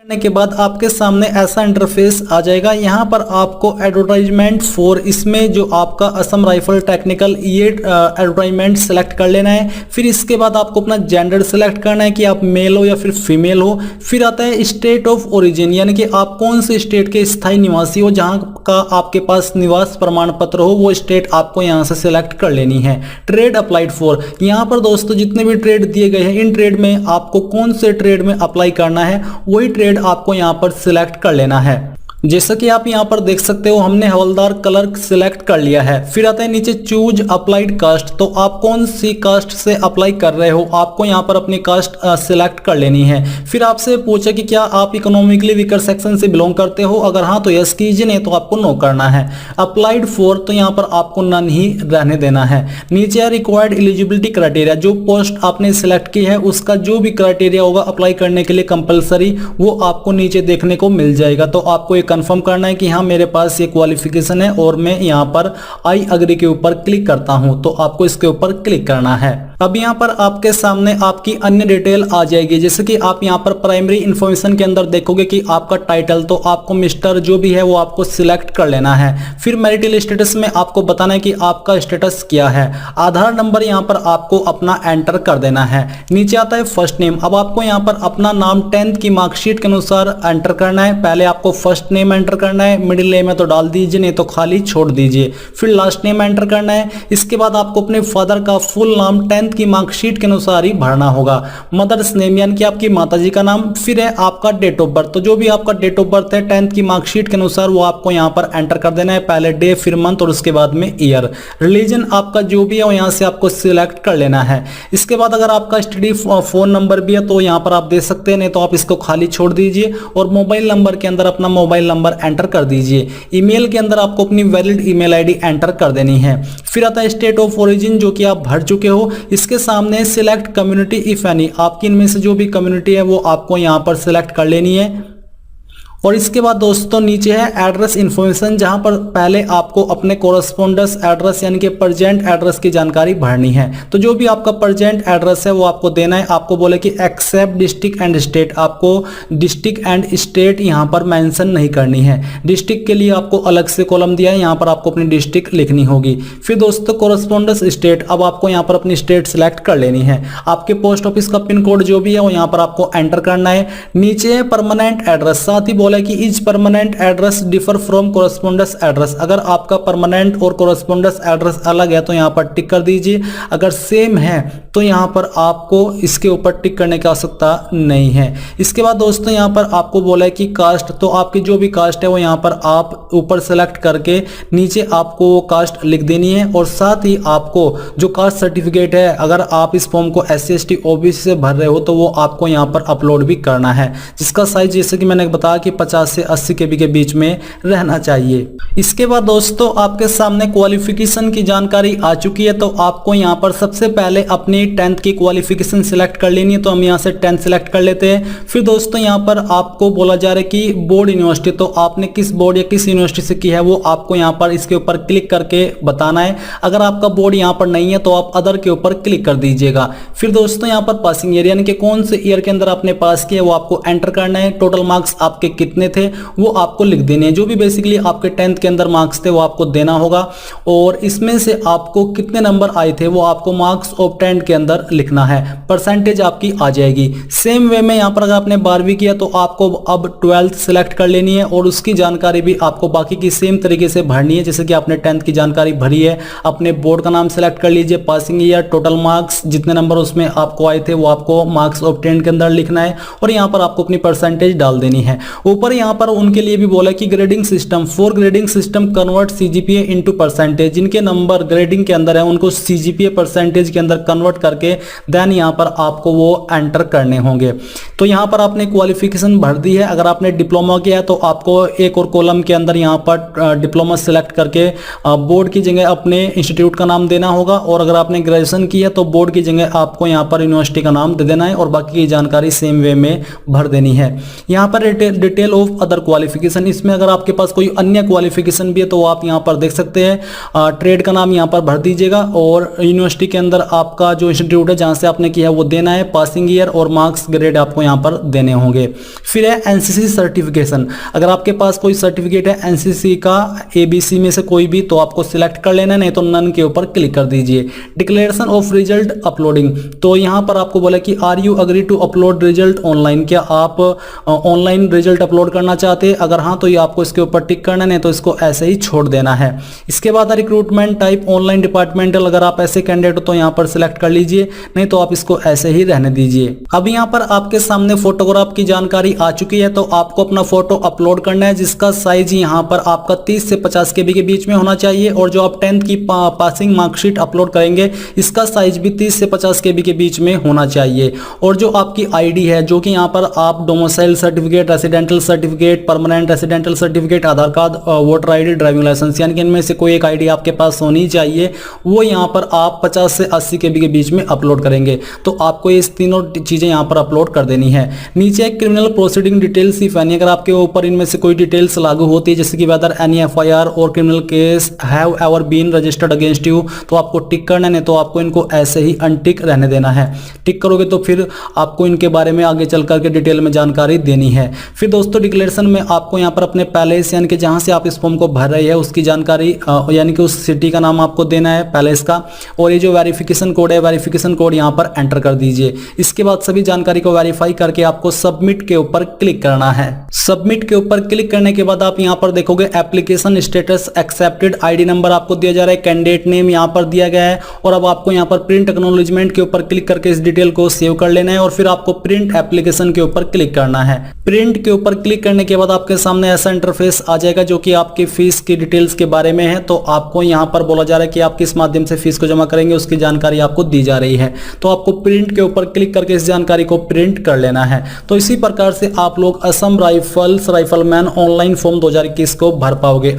करने के बाद आपके सामने ऐसा इंटरफेस आ जाएगा। यहाँ पर आपको एडवर्टाइजमेंट फॉर, इसमें जो आपका असम राइफल टेक्निकल, ये एडवर्टाइजमेंट सेलेक्ट कर लेना है। फिर इसके बाद आपको अपना जेंडर सेलेक्ट करना है कि आप मेल हो या फिर फीमेल हो। फिर आता है स्टेट ऑफ ओरिजिन, यानी कि आप कौन से स्टेट के स्थायी निवासी हो, जहाँ का आपके पास निवास प्रमाण पत्र हो, वो स्टेट आपको यहाँ से सेलेक्ट कर लेनी है। ट्रेड अप्लाइड फॉर, यहाँ पर दोस्तों जितने भी ट्रेड दिए गए हैं, इन ट्रेड में आपको कौन से ट्रेड में अप्लाई करना है, वही ट्रेड आपको यहां पर सिलेक्ट कर लेना है। जैसा कि आप यहां पर देख सकते हो, हमने हवलदार क्लर्क सिलेक्ट कर लिया है। फिर आता है नीचे चूज अप्लाइड कास्ट, तो आप कौन सी कास्ट से अप्लाई कर रहे हो, आपको यहां पर अपनी कास्ट सिलेक्ट कर लेनी है। फिर आपसे पूछा कि क्या आप इकोनॉमिकली वीकर सेक्शन से बिलोंग करते हो, अगर हाँ तो यस कीजिए, नहीं तो आपको नो करना है। अप्लाइड फॉर, तो यहाँ पर आपको नन ही रहने देना है। नीचे है रिक्वायर्ड एलिजिबिलिटी क्राइटेरिया, जो पोस्ट आपने सिलेक्ट की है उसका जो भी क्राइटेरिया होगा अप्लाई करने के लिए कंपलसरी, वो आपको नीचे देखने को मिल जाएगा। तो आपको एक कंफर्म करना है कि हाँ मेरे पास ये क्वालिफिकेशन है और मैं यहां पर आई अग्री के ऊपर क्लिक करता हूं, तो आपको इसके ऊपर क्लिक करना है। अब यहां पर आपके सामने आपकी अन्य डिटेल आ जाएगी, जैसे कि आप यहां पर प्राइमरी इंफॉर्मेशन के अंदर देखोगे कि आपका टाइटल, तो आपको मिस्टर जो भी है वो आपको सिलेक्ट कर लेना है। फिर मैरिटल स्टेटस में आपको बताना है कि आपका स्टेटस क्या है। आधार नंबर यहां पर आपको अपना एंटर कर देना है। नीचे आता है फर्स्ट नेम, अब आपको यहां पर अपना नाम 10th की मार्कशीट के अनुसार एंटर करना है। पहले आपको फर्स्ट नेम एंटर करना है, मिडिल नेम है तो डाल दीजिए, नहीं तो खाली छोड़ दीजिए। फिर लास्ट नेम एंटर करना है। इसके बाद आपको अपने फादर का फुल नाम 10th की मार्कशीट के अनुसार ही भरना होगा। मदर्स नेम यानी कि आपकी माताजी का नाम। फिर है आपका डेट ऑफ बर्थ, तो जो भी आपका डेट ऑफ बर्थ है 10th की मार्कशीट के अनुसार वो आपको यहां पर एंटर कर देना है। पहले डे, फिर मंथ और उसके बाद में ईयर। रिलीजन आपका जो भी है वो यहां से आपको सिलेक्ट कर लेना है। इसके बाद अगर आपका स्टडी फोन नंबर भी है तो यहां पर आप दे सकते हैं, नहीं तो आप इसको खाली छोड़ दीजिए। और मोबाइल नंबर के अंदर अपना मोबाइल नंबर एंटर कर दीजिए। ईमेल के अंदर आपको अपनी वैलिड ईमेल आईडी एंटर कर देनी है। फिर आता है स्टेट ऑफ ओरिजिन, जो कि आप भर चुके हो। इसके सामने सिलेक्ट कम्युनिटी इफ एनी, आपकी इनमें से जो भी कम्युनिटी है वो आपको यहां पर सिलेक्ट कर लेनी है। और इसके बाद दोस्तों नीचे है एड्रेस इन्फॉर्मेशन, जहां पर पहले आपको अपने कोरस्पोंडेंस एड्रेस यानी कि प्रेजेंट एड्रेस की जानकारी भरनी है। तो जो भी आपका प्रेजेंट एड्रेस है वो आपको देना है। आपको बोले कि एक्सेप्ट डिस्ट्रिक्ट एंड स्टेट, आपको डिस्ट्रिक्ट एंड स्टेट यहां पर मेंशन नहीं करनी है। डिस्ट्रिक्ट के लिए आपको अलग से कॉलम दिया है, यहां पर आपको अपनी डिस्ट्रिक्ट लिखनी होगी। फिर दोस्तों कोरस्पोंडेंस स्टेट, अब आपको यहां पर अपनी स्टेट सिलेक्ट कर लेनी है। आपके पोस्ट ऑफिस का पिन कोड जो भी है वो यहां पर आपको एंटर करना है। नीचे है परमानेंट एड्रेस, साथ ही कि is permanent address differ from correspondence address, अगर आपका परमानेंट और कोरस्पोंडेंस एड्रेस अलग है तो यहां पर टिक कर दीजिए। अगर सेम है तो यहां पर आपको इसके ऊपर टिक करने की आवश्यकता नहीं है। इसके बाद दोस्तों यहां पर आपको बोला है कि कास्ट, तो आपकी जो भी कास्ट है वो यहां पर आप ऊपर सेलेक्ट करके नीचे आपको कास्ट लिख देनी है। और साथ ही आपको जो कास्ट सर्टिफिकेट है, अगर आप इस फॉर्म को SC ST OBC से भर रहे हो तो वो आपको यहां पर अपलोड भी करना है, जिसका साइज जैसे कि मैंने बताया कि 50 से 80 KB के बीच में रहना चाहिए। इसके बाद दोस्तों आपके सामने क्वालिफिकेशन की जानकारी आ चुकी है, तो आपको यहां पर सबसे पहले अपनी 10th की क्वालिफिकेशन सिलेक्ट कर लेनी है। तो हम यहां से 10th सिलेक्ट कर लेते हैं। फिर दोस्तों यहां पर आपको बोला जा रहा है कि बोर्ड यूनिवर्सिटी, तो आपने किस बोर्ड या किस यूनिवर्सिटी से की है वो आपको यहां पर इसके ऊपर क्लिक करके बताना है। अगर आपका बोर्ड यहां पर नहीं है तो आप अदर के ऊपर क्लिक कर दीजिएगा। फिर दोस्तों यहां पर पासिंग ईयर यानी कि कौन से ईयर के अंदर आपने पास किया वो आपको एंटर करना है। टोटल मार्क्स आपके कितने थे वो आपको लिख देने हैं। जो भी बेसिकली आपके 10th के अंदर मार्क्स थे वो आपको देना होगा। और इसमें से आपको कितने नंबर आए थे वो आपको मार्क्स ऑफ 10th के अंदर लिखना है, परसेंटेज आपकी आ जाएगी। सेम वे में यहाँ पर अगर आपने 12वीं किया तो आपको अब 12th सिलेक्ट कर लेनी है और उसकी जानकारी भी आपको बाकी की सेम तरीके से भरनी है। जैसे कि आपने 10th की जानकारी भरी है, अपने बोर्ड का नाम सिलेक्ट कर लीजिए, पासिंग ईयर, टोटल मार्क्स, जितने नंबर उसमें आपको आए थे वो आपको मार्क्स ऑफ 10th के अंदर लिखना है और यहाँ पर आपको अपनी परसेंटेज डाल देनी है। ऊपर यहाँ पर उनके लिए भी बोला कि grading system, for grading system convert CGPA into percentage, जिनके नंबर ग्रेडिंग के अंदर है उनको CGPA परसेंटेज के अंदर कन्वर्ट करके देन यहाँ पर आपको वो एंटर करने होंगे। तो यहाँ पर आपने क्वालिफिकेशन भर दी है। अगर आपने डिप्लोमा किया है तो आपको एक और कॉलम के अंदर यहाँ पर डिप्लोमा सिलेक्ट करके बोर्ड की जगह अपने इंस्टीट्यूट का नाम देना होगा। और अगर आपने ग्रेजुएशन किया तो बोर्ड की जगह आपको यहाँ पर यूनिवर्सिटी का नाम दे देना है और बाकी की जानकारी सेम वे में भर देनी है। यहाँ पर detail detail of other qualification, इसमें अगर आपके पास कोई अन्य क्वालिफिकेशन भी है तो आप यहाँ पर देख सकते हैं। ट्रेड का नाम यहाँ पर भर दीजिएगा और यूनिवर्सिटी के अंदर आपका जो इंस्टीट्यूट है जहाँ से आपने किया है वो देना है, पासिंग ईयर और मार्क्स ग्रेड आपको यहाँ पर देने होंगे। फिर है एनसीसी सर्टिफिकेशन, अगर आपके पास कोई सर्टिफिकेट है एनसीसी का एबीसी में से कोई भी तो आपको सिलेक्ट कर लेना, नहीं तो नन के ऊपर क्लिक कर दीजिए। डिक्लेरेशन ऑफ रिजल्ट अपलोडिंग, तो यहाँ पर आपको बोला कि are you agree to upload result online, क्या आप ऑनलाइन रिजल्ट अपलोड करना चाहते हैं, अगर हाँ तो ये आपको इसके ऊपर टिक करना, नहीं तो इसको ऐसे ही छोड़ देना है। इसके बाद रिक्रूटमेंट टाइप ऑनलाइन डिपार्टमेंटल, अगर आप ऐसे कैंडिडेट हो तो यहाँ पर सिलेक्ट कर लीजिए, नहीं तो आप इसको ऐसे ही रहने दीजिए। अब यहाँ पर आपके सामने फोटोग्राफ की जानकारी आ चुकी है, तो आपको अपना फोटो अपलोड करना है जिसका साइज यहाँ पर आपका 30 से 50 केबी के बीच में होना चाहिए, और जो आप 10th की पासिंग मार्कशीट अपलोड करेंगे इसका साइज भी 30 से 50 केबी के बीच में होना चाहिए। और जो आपकी आईडी है, जो कि यहाँ पर आप domicile certificate, residential certificate, permanent residential certificate, Aadhaar card, voter ID, driving licence, यानी कि इनमें से कोई एक आईडी आपके पास होनी चाहिए, वो यहाँ पर आप 50 से 80 केबी के बीच में अपलोड करेंगे। तो आपको ये तीनों चीजें यहाँ पर अपलोड कर देनी है। नीचे criminal proceeding details if any, अगर आपके ऊपर इनमें से कोई डिटेल्स लागू होती है जैसे कि वेदर एनी एफआईआर और criminal case have ever been registered against you, तो आपको टिक करना है, तो आपको इनको ऐसे ही अनटिक रहने देना है। टिक करोगे तो फिर आपको इनके बारे में आगे चल करके डिटेल में जानकारी देनी है। फिर दोस्तों डिक्लेरेशन में आपको यहाँ पर अपने पैलेस यानी कि जहां से आप इस फॉर्म को भर रहे हैं उसकी जानकारी यानी कि उस सिटी का नाम आपको देना है पैलेस का, और ये जो वेरिफिकेशन कोड है वेरिफिकेशन कोड यहाँ पर एंटर कर दीजिए। इसके बाद सभी जानकारी को वेरीफाई करके आपको सबमिट के ऊपर क्लिक करना है। सबमिट के ऊपर क्लिक करने के बाद आप यहाँ पर देखोगे application status accepted, ID number आपको दिया जा रहा है, कैंडिडेट नेम यहाँ पर दिया गया है, और अब आपको यहाँ पर प्रिंट एक्नॉलेजमेंट के ऊपर क्लिक करके इस डिटेल को सेव कर लेना है, और फिर आपको प्रिंट एप्लीकेशन के ऊपर क्लिक करना है। प्रिंट के ऊपर क्लिक करने के बाद आपके सामने ऐसा इंटरफेस आ जाएगा जो कि आपकी फीस की डिटेल्स के बारे में है। तो आपको यहाँ पर बोला जा रहा है कि आप किस माध्यम से फीस को जमा करेंगे, उसकी जानकारी आपको दी जा रही है। तो आपको प्रिंट के ऊपर क्लिक करके इस जानकारी को प्रिंट कर लेना है। तो इसी प्रकार से आप लोग Assam rifles rifleman online form 2021 को भर पाओगे।